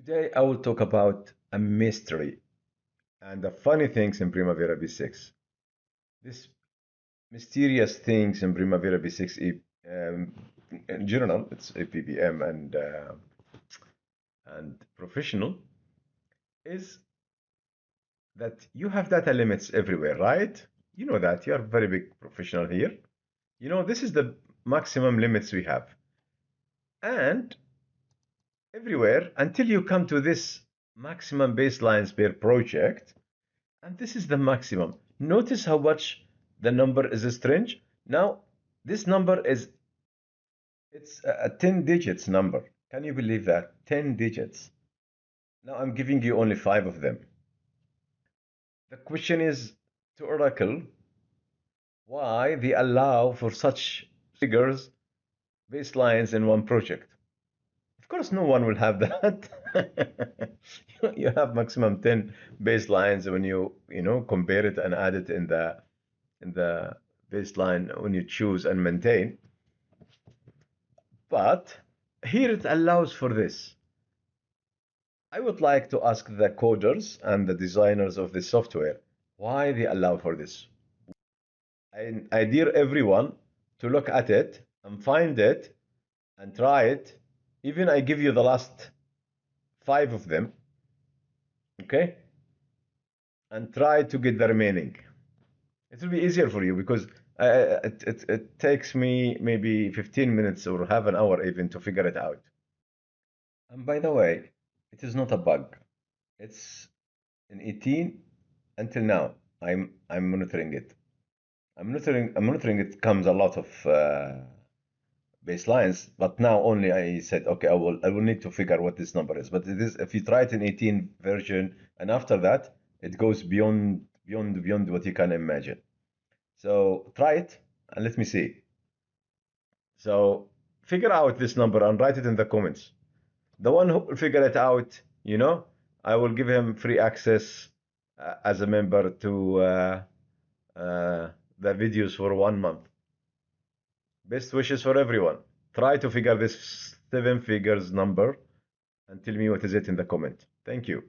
Today I will talk about a mystery and the funny things in Primavera B6. This mysterious things in Primavera B6 in general, it's APPM and professional, is that you have data limits everywhere, right? You know that you are very big professional here. You know this is the maximum limits we have, and everywhere until you come to this maximum baselines per project. And this is the maximum. Notice how much the number is strange. Now, this number it's a 10 digits number. Can you believe that? 10 digits. Now I'm giving you only 5 of them. The question is to Oracle, why they allow for such figures, baselines in one project? Of course, no one will have that. You have maximum 10 baselines when you compare it and add it in the baseline when you choose and maintain. But here it allows for this. I would like to ask the coders and the designers of the software why they allow for this. I dare everyone to look at it and find it and try it. Even I give you the last 5 of them, okay? And try to get the remaining. It will be easier for you because it takes me maybe 15 minutes or half an hour even to figure it out. And by the way, it is not a bug. It's in 18 until now. I'm monitoring it. I'm monitoring it comes a lot of baselines, but now only I said okay, I will need to figure what this number is. But it is if you try it in 18 version and after that it goes beyond what you can imagine. So try it and let me see. So figure out this number and write it in the comments. The one who will figure it out, I will give him free access as a member to the videos for 1 month. Best wishes for everyone. Try to figure this 7 figures number and tell me what is it in the comment. Thank you.